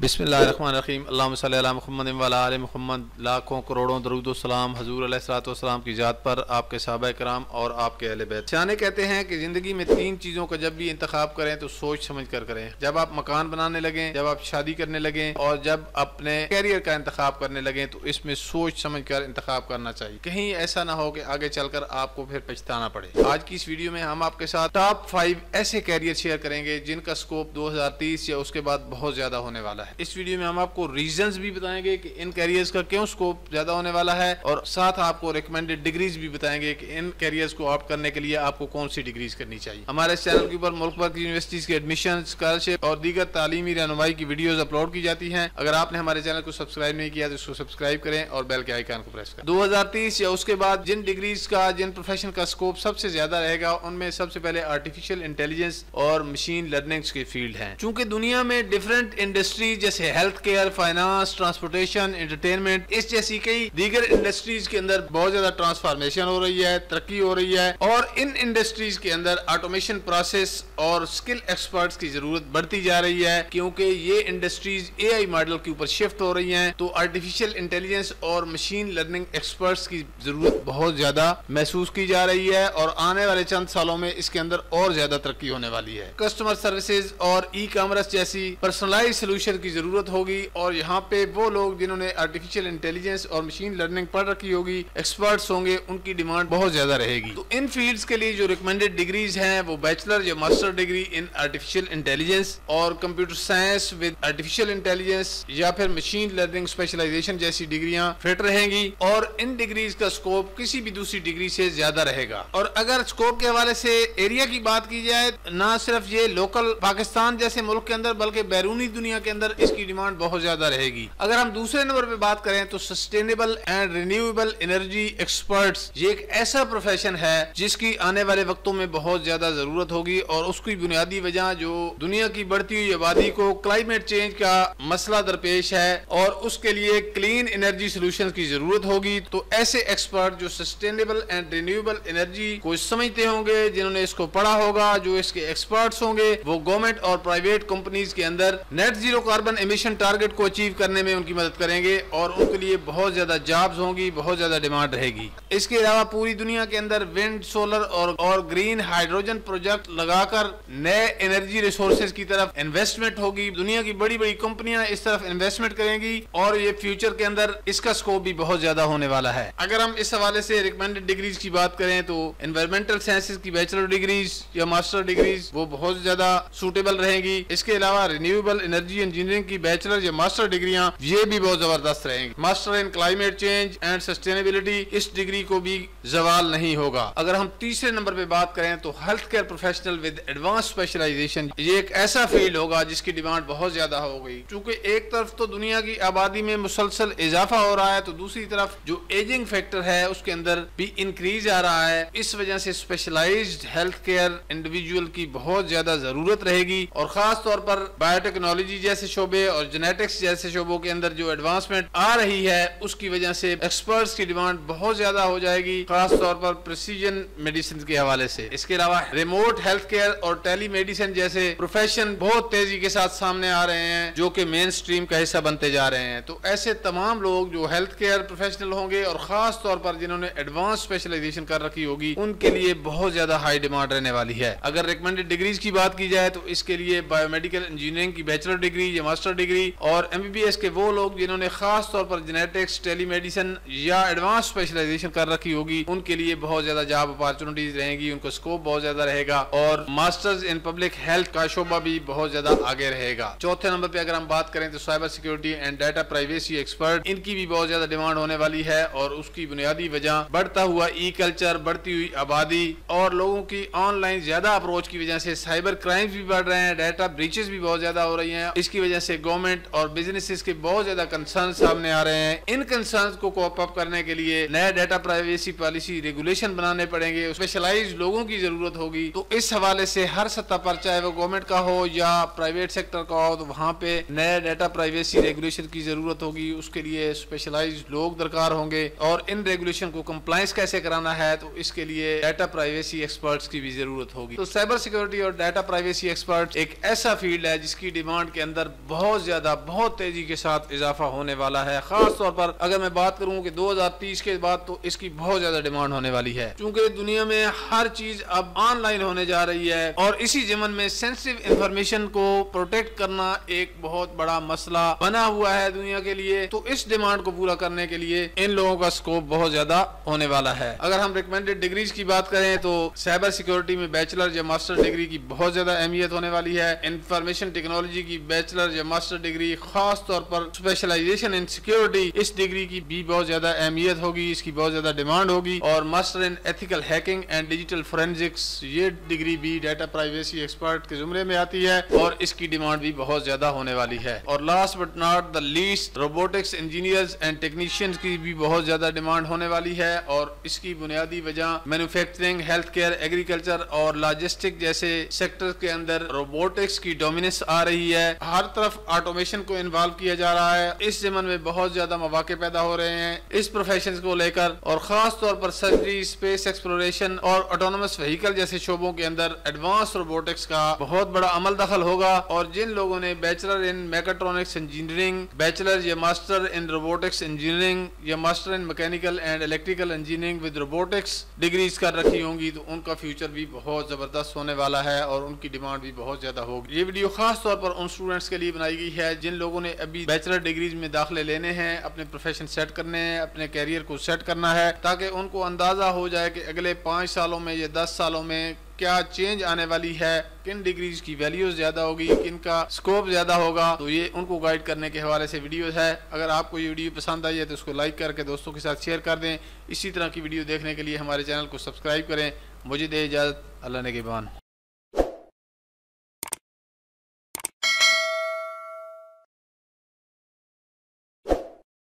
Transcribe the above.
बिस्मिल्लाहिर्रहमानिर्रहीम अल्लाहुम्मा सल्ली अला मुहम्मद व अला आलि मुहम्मद। लाखों करोड़ों दरूद व सलाम हजूर अलैहिस्सलातु वस्सलाम की ज़ात पर, आपके सहाबा किराम और आपके अहले बैत। सियाने कहते हैं कि ज़िंदगी में तीन चीज़ों का जब भी इंतखाब करें तो सोच समझ कर करें। जब आप मकान बनाने लगें, जब आप शादी करने लगें और जब अपने कैरियर का इंतखाब करने लगें तो इसमें सोच समझ कर इंतखाब करना चाहिए। कहीं ऐसा ना हो कि आगे चलकर आपको फिर पछताना पड़े। आज की इस वीडियो में हम आपके साथ टॉप 5 ऐसे कैरियर शेयर करेंगे जिनका स्कोप 2030 या उसके बाद बहुत ज्यादा होने वाला है। इस वीडियो में हम आपको रीजंस भी बताएंगे कि इन कैरियर्स का क्यों स्कोप ज्यादा होने वाला है और साथ आपको रिकमेंडेड डिग्रीज भी बताएंगे कि इन कैरियर्स को ऑप्ट करने के लिए आपको कौन सी डिग्रीज करनी चाहिए। हमारे चैनल के ऊपर मुल्क भर की यूनिवर्सिटीज के एडमिशन, स्कॉलरशिप और दीगर तालीमी रहनुमाई की वीडियोस अपलोड की जाती हैं। अगर आपने हमारे चैनल को सब्सक्राइब नहीं किया तो इसको सब्सक्राइब करें और बेल के आइकन को प्रेस करें। 2030 या उसके बाद जिन डिग्रीज का, जिन प्रोफेशन का स्कोप सबसे ज्यादा रहेगा उनमें सबसे पहले आर्टिफिशियल इंटेलिजेंस और मशीन लर्निंग की फील्ड है। चूंकि दुनिया में डिफरेंट इंडस्ट्रीज जैसे health care, finance, transportation, entertainment, इस जैसी कई दीगर इंडस्ट्रीज के अंदर बहुत ज्यादा ट्रांसफॉर्मेशन हो रही है, तरक्की हो रही है और इन इंडस्ट्रीज के अंदर ऑटोमेशन प्रोसेस और स्किल एक्सपर्ट्स की जरूरत बढ़ती जा रही है क्योंकि ये इंडस्ट्रीज एआई मॉडल के ऊपर शिफ्ट हो रही हैं। तो आर्टिफिशियल इंटेलिजेंस और मशीन लर्निंग एक्सपर्ट्स की जरूरत बहुत ज्यादा महसूस की जा रही है और आने वाले चंद सालों में इसके अंदर और ज्यादा तरक्की होने वाली है। कस्टमर सर्विसेज और ई कॉमर्स जैसी पर्सनलाइज सोल्यूशन की जरूरत होगी और यहाँ पे वो लोग जिन्होंने आर्टिफिशियल इंटेलिजेंस और मशीन लर्निंग पढ़ रखी होगी, एक्सपर्ट्स होंगे, उनकी डिमांड बहुत ज्यादा रहेगी। तो इन फील्ड्स के लिए जो रिकमेंडेड डिग्रीज हैं वो बैचलर या master degree in artificial intelligence और computer science with artificial intelligence या फिर मशीन लर्निंग स्पेशलाइजेशन जैसी डिग्रियां फिट रहेंगी और इन डिग्रीज का स्कोप किसी भी दूसरी डिग्री से ज्यादा रहेगा। और अगर स्कोप के हवाले से एरिया की बात की जाए, ना सिर्फ ये लोकल पाकिस्तान जैसे मुल्क के अंदर बल्कि बैरूनी दुनिया के अंदर इसकी डिमांड बहुत ज्यादा रहेगी। अगर हम दूसरे नंबर पे बात करें तो sustainable and renewable energy experts, ये एक ऐसा प्रोफेशन है जिसकी आने वाले वक्तों में बहुत ज्यादा जरूरत होगी और उसकी बुनियादी वजह जो दुनिया की बढ़ती हुई आबादी को क्लाइमेट चेंज का मसला दरपेश है और उसके लिए क्लीन एनर्जी सोल्यूशन की जरूरत होगी। तो ऐसे एक्सपर्ट जो सस्टेनेबल एंड रिन्यूएबल एनर्जी को समझते होंगे, जिन्होंने इसको पढ़ा होगा, जो इसके एक्सपर्ट्स होंगे, वो गवर्नमेंट और प्राइवेट कंपनीज के अंदर net zero carbon emission target को अचीव करने में उनकी मदद करेंगे और उनके लिए बहुत ज्यादा जॉब्स होंगी, बहुत ज्यादा डिमांड रहेगी। इसके अलावा पूरी दुनिया के अंदर विंड, सोलर और ग्रीन हाइड्रोजन प्रोजेक्ट लगाकर नए एनर्जी रिसोर्सेज की तरफ इन्वेस्टमेंट होगी। दुनिया की बड़ी बड़ी कंपनियां इस तरफ इन्वेस्टमेंट करेंगी और ये फ्यूचर के अंदर इसका स्कोप भी बहुत ज्यादा होने वाला है। अगर हम इस हवाले से रिकमेंडेड डिग्रीज की बात करें तो एनवायरमेंटल साइंसेज की बैचलर डिग्रीज या मास्टर डिग्रीज वो बहुत ज्यादा सूटेबल रहेगी। इसके अलावा रिन्यूएबल एनर्जी इंजीनियरिंग की बैचलर या मास्टर डिग्रियां ये भी बहुत जबरदस्त रहेंगी। Master in climate change and sustainability, इस डिग्री को भी जवाल नहीं होगा। अगर हम तीसरे नंबर पे बात करें तो health care professional with advance specialization, ये एक ऐसा फील्ड होगा जिसकी डिमांड बहुत ज्यादा हो गई। क्योंकि एक तरफ तो दुनिया की आबादी में मुसलसल इजाफा हो रहा है तो दूसरी तरफ जो एजिंग फैक्टर है उसके अंदर भी इंक्रीज आ रहा है। इस वजह से स्पेशलाइज्ड हेल्थ केयर इंडिविजुअल की बहुत ज्यादा जरूरत रहेगी और खास तौर पर बायोटेक्नोलॉजी जैसे शोबे और जेनेटिक्स जैसे शोबों के अंदर जो एडवांसमेंट आ रही है उसकी वजह से एक्सपर्ट्स की डिमांड बहुत ज्यादा हो जाएगी, खास तौर पर प्रिसीजन मेडिसिन के हवाले से। इसके अलावा रिमोट हेल्थ केयर और टेली मेडिसिन जैसे प्रोफेशन बहुत तेजी के साथ सामने आ रहे हैं जो कि मेन स्ट्रीम का हिस्सा बनते जा रहे हैं। तो ऐसे तमाम लोग जो हेल्थ केयर प्रोफेशनल होंगे और खास तौर पर जिन्होंने एडवांस स्पेशलाइजेशन कर रखी होगी उनके लिए बहुत ज्यादा हाई डिमांड रहने वाली है। अगर रिकमेंडेड डिग्रीज की बात की जाए तो इसके लिए बायोमेडिकल इंजीनियरिंग की बैचलर डिग्री या मास्टर डिग्री और एमबीबीएस के वो लोग जिन्होंने खास तौर पर जेनेटिक्स, टेलीमेडिसिन या एडवांस स्पेशलाइजेशन कर रखी होगी उनके लिए बहुत ज्यादा जॉब अपॉर्चुनिटीज रहेंगी, उनको स्कोप बहुत ज्यादा रहेगा और मास्टर्स इन पब्लिक हेल्थ का शोबा भी बहुत ज्यादा आगे रहेगा। चौथे नंबर पे अगर हम बात करें तो cyber security and data privacy expert, इनकी भी बहुत ज्यादा डिमांड होने वाली है और उसकी बुनियादी वजह बढ़ता हुआ ई कल्चर, बढ़ती हुई आबादी और लोगों की ऑनलाइन ज्यादा अप्रोच की वजह से साइबर क्राइम्स भी बढ़ रहे हैं, डाटा ब्रीचेस भी बहुत ज्यादा हो रही हैं। इसकी वजह से गवर्नमेंट और बिजनेसेस के बहुत ज्यादा कंसर्न सामने आ रहे हैं। इन कंसर्न को कोप अप करने के लिए नया डाटा प्राइवेसी पॉलिसी रेगुलेशन बनाने पड़ेंगे, स्पेशलाइज्ड लोगों की जरूरत होगी। तो इस हवाले से हर सतह पर चाहे वो गवर्नमेंट का हो या प्राइवेट सेक्टर का हो तो वहाँ पे नया डाटा प्राइवेसी रेगुलेशन की जरूरत होगी। उसके लिए स्पेशलाइज्ड लोग दरकार होंगे और इन रेगुलेशन को कंप्लायंस कैसे कराना है तो इसके लिए डाटा प्राइवेसी एक्सपर्ट्स की भी जरूरत होगी। तो साइबर सिक्योरिटी और डाटा प्राइवेसी एक्सपर्ट एक ऐसा फील्ड है जिसकी डिमांड के अंदर बहुत ज्यादा बहुत तेजी के साथ इजाफा होने वाला है। खास तौर पर अगर मैं बात करूं कि 2030 के बाद तो इसकी बहुत ज्यादा डिमांड होने वाली है, क्योंकि दुनिया में हर चीज अब ऑनलाइन होने जा रही है और इसी ज़मन में सेंसिटिव इंफॉर्मेशन को प्रोटेक्ट करना एक बहुत बड़ा मसला बना हुआ है दुनिया के लिए। तो इस डिमांड को पूरा करने के लिए इन लोगों का स्कोप बहुत ज्यादा होने वाला है। अगर हम रिकमेंडेड डिग्रीज की बात करें तो साइबर सिक्योरिटी में बैचलर या मास्टर डिग्री की बहुत ज्यादा अहमियत होने वाली है। इंफॉर्मेशन टेक्नोलॉजी की बैचलर या मास्टर डिग्री, खास तौर पर स्पेशलाइजेशन इन सिक्योरिटी, इस डिग्री की भी बहुत ज्यादा अहमियत होगी, इसकी बहुत ज्यादा डिमांड होगी। और master in ethical hacking and digital forensics, ये डिग्री भी डाटा प्राइवेसी एक्सपर्ट के जुमरे में आती है और इसकी डिमांड भी बहुत ज्यादा होने वाली है। और last but not the least, robotics engineers and technicians की भी बहुत ज्यादा डिमांड होने वाली है और इसकी बुनियादी वजह मैन्युफैक्चरिंग, हेल्थ केयर, एग्रीकल्चर और लॉजिस्टिक जैसे सेक्टर के अंदर रोबोटिक्स की डोमिनेंस आ रही है। हर तरफ ऑटोमेशन को इन्वॉल्व किया जा रहा है। इस ज़मन में बहुत ज्यादा मौके पैदा हो रहे हैं इस प्रोफेशन को लेकर और खास तौर पर सर्जरी, स्पेस एक्सप्लोरेशन और ऑटोनोमस व्हीकल जैसे शोबों के अंदर एडवांस रोबोटिक्स का बहुत बड़ा अमल दखल होगा। और जिन लोगों ने bachelor in mechatronics engineering, bachelor या मास्टर इन रोबोटिक्स इंजीनियरिंग या master in mechanical and electrical engineering with robotics degrees कर रखी होंगी तो उनका फ्यूचर भी बहुत जबरदस्त होने वाला है और उनकी डिमांड भी बहुत ज्यादा होगी। ये वीडियो खास तौर पर उन स्टूडेंट्स के लिए बनाई गई है जिन लोगों ने अभी बैचलर डिग्रीज में दाखिले लेने हैं, अपने प्रोफेशन सेट करने हैं, अपने कैरियर को सेट करना है, ताकि उनको अंदाजा हो जाए कि अगले 5 सालों में या 10 सालों में क्या चेंज आने वाली है, किन डिग्रीज की वैल्यूज ज्यादा होगी, किन का स्कोप ज्यादा होगा। तो ये उनको गाइड करने के हवाले से वीडियो है। अगर आपको ये वीडियो पसंद आई है तो उसको लाइक करके दोस्तों के साथ शेयर कर दें। इसी तरह की वीडियो देखने के लिए हमारे चैनल को सब्सक्राइब करें। मुझे दे इजाज़त, अल्लाह ने निगहबान।